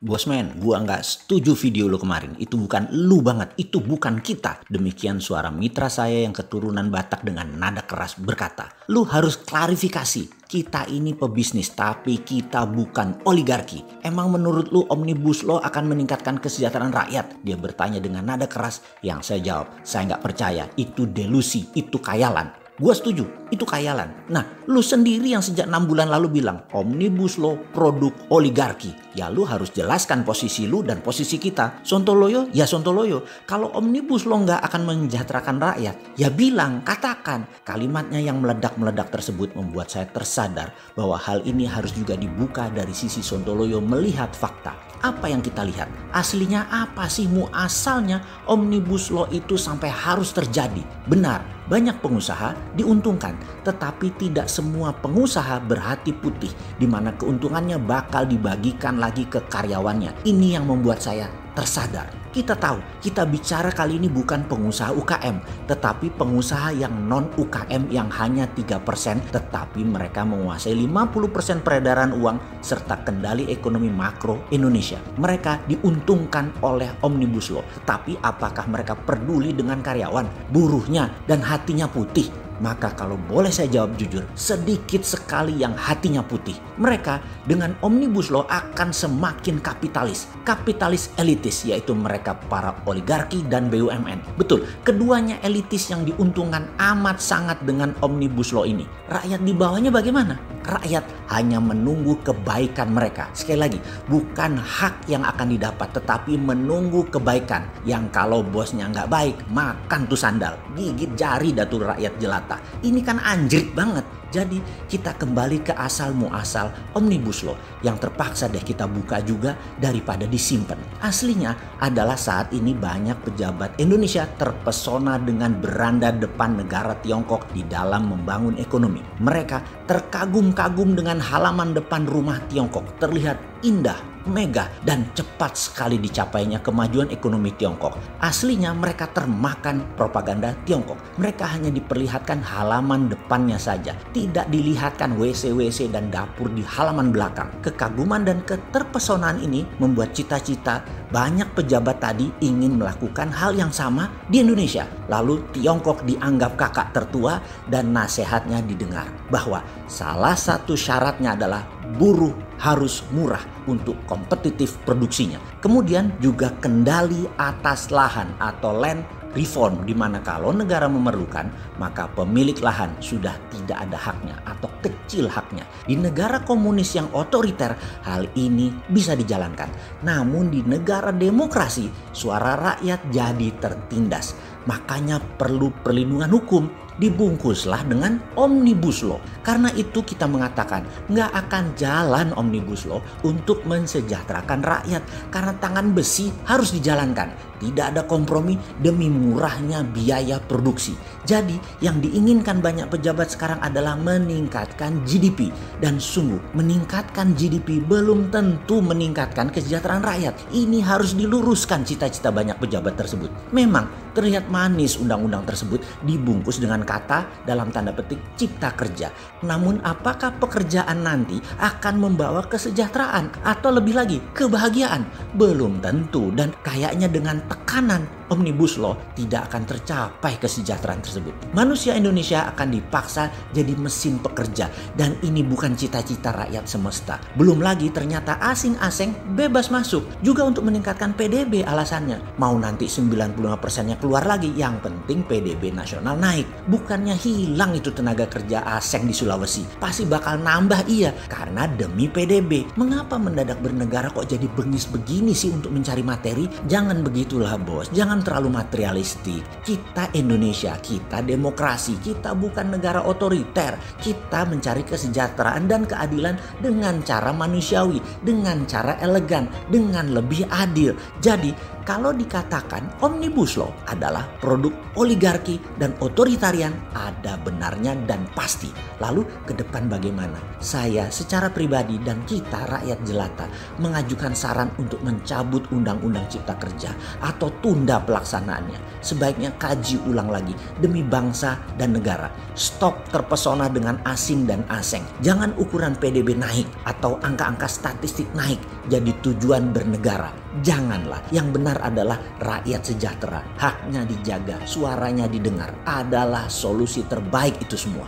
Bosman, gua nggak setuju video lo kemarin. Itu bukan lu banget, itu bukan kita. Demikian suara mitra saya yang keturunan Batak dengan nada keras berkata, lu harus klarifikasi. Kita ini pebisnis, tapi kita bukan oligarki. Emang menurut lu Omnibus Law akan meningkatkan kesejahteraan rakyat? Dia bertanya dengan nada keras. Yang saya jawab, saya nggak percaya. Itu delusi, itu khayalan. Gue setuju, itu khayalan. Nah, lu sendiri yang sejak 6 bulan lalu bilang Omnibus Law produk oligarki. Ya lu harus jelaskan posisi lu dan posisi kita. Sontoloyo, ya Sontoloyo. Kalau Omnibus Law nggak akan mensejahterakan rakyat, ya bilang, katakan. Kalimatnya yang meledak-meledak tersebut membuat saya tersadar bahwa hal ini harus juga dibuka dari sisi Sontoloyo melihat fakta. Apa yang kita lihat? Aslinya apa sih muasalnya Omnibus Law itu sampai harus terjadi? Benar, banyak pengusaha diuntungkan, tetapi tidak semua pengusaha berhati putih di mana keuntungannya bakal dibagikan lagi ke karyawannya. Ini yang membuat saya tersadar. Kita tahu, kita bicara kali ini bukan pengusaha UKM, tetapi pengusaha yang non UKM yang hanya 3%, tetapi mereka menguasai 50% peredaran uang serta kendali ekonomi makro Indonesia. Mereka diuntungkan oleh Omnibus Law, tetapi apakah mereka peduli dengan karyawan, buruhnya, dan hatinya putih? Maka kalau boleh saya jawab jujur, sedikit sekali yang hatinya putih. Mereka dengan Omnibus Law akan semakin kapitalis. Kapitalis elitis, yaitu mereka para oligarki dan BUMN. Betul, keduanya elitis yang diuntungkan amat sangat dengan Omnibus Law ini. Rakyat di bawahnya bagaimana? Rakyat hanya menunggu kebaikan mereka. Sekali lagi, bukan hak yang akan didapat, tetapi menunggu kebaikan. Yang kalau bosnya nggak baik, makan tuh sandal. Gigit jari datul rakyat jelata. Ini kan anjrit banget. Jadi kita kembali ke asal muasal Omnibus Law yang terpaksa deh kita buka juga daripada disimpan. Aslinya adalah saat ini banyak pejabat Indonesia terpesona dengan beranda depan negara Tiongkok di dalam membangun ekonomi. Mereka terkagum-kagum dengan halaman depan rumah Tiongkok. Terlihat indah, megah, dan cepat sekali dicapainya kemajuan ekonomi Tiongkok. Aslinya mereka termakan propaganda Tiongkok. Mereka hanya diperlihatkan halaman depannya saja. Tidak dilihatkan WC-WC dan dapur di halaman belakang. Kekaguman dan keterpesonaan ini membuat cita-cita banyak pejabat tadi ingin melakukan hal yang sama di Indonesia. Lalu Tiongkok dianggap kakak tertua dan nasihatnya didengar. Bahwa salah satu syaratnya adalah buruh harus murah untuk kompetitif produksinya. Kemudian juga kendali atas lahan atau land reform, di mana kalau negara memerlukan maka pemilik lahan sudah tidak ada haknya atau kecil haknya. Di negara komunis yang otoriter hal ini bisa dijalankan. Namun di negara demokrasi suara rakyat jadi tertindas. Makanya perlu perlindungan hukum. Dibungkuslah dengan Omnibus Law. Karena itu kita mengatakan nggak akan jalan Omnibus Law untuk mensejahterakan rakyat. Karena tangan besi harus dijalankan. Tidak ada kompromi demi murahnya biaya produksi. Jadi yang diinginkan banyak pejabat sekarang adalah meningkatkan GDP. Dan sungguh meningkatkan GDP belum tentu meningkatkan kesejahteraan rakyat. Ini harus diluruskan cita-cita banyak pejabat tersebut. Memang terlihat manis undang-undang tersebut dibungkus dengan kata dalam tanda petik cipta kerja. Namun apakah pekerjaan nanti akan membawa kesejahteraan atau lebih lagi kebahagiaan? Belum tentu, dan kayaknya dengan tekanan Omnibus Law tidak akan tercapai kesejahteraan tersebut. Manusia Indonesia akan dipaksa jadi mesin pekerja, dan ini bukan cita-cita rakyat semesta. Belum lagi ternyata asing-asing bebas masuk juga untuk meningkatkan PDB alasannya. Mau nanti 95%-nya keluar lagi, yang penting PDB nasional naik. Bukannya hilang itu tenaga kerja asing di Sulawesi. Pasti bakal nambah, iya, karena demi PDB. Mengapa mendadak bernegara kok jadi bengis begini sih untuk mencari materi? Jangan begitulah bos, jangan terlalu materialistik. Kita Indonesia, kita demokrasi, kita bukan negara otoriter. Kita mencari kesejahteraan dan keadilan dengan cara manusiawi, dengan cara elegan, dengan lebih adil. Jadi Kalau dikatakan Omnibus Law adalah produk oligarki dan otoritarian, ada benarnya dan pasti. Lalu ke depan bagaimana? Saya secara pribadi dan kita rakyat jelata mengajukan saran untuk mencabut Undang-Undang Cipta Kerja atau tunda pelaksanaannya. Sebaiknya kaji ulang lagi demi bangsa dan negara. Stop terpesona dengan asing dan aseng. Jangan ukuran PDB naik atau angka-angka statistik naik jadi tujuan bernegara. Janganlah. Yang benar adalah rakyat sejahtera. Haknya dijaga, suaranya didengar. Adalah solusi terbaik itu semua.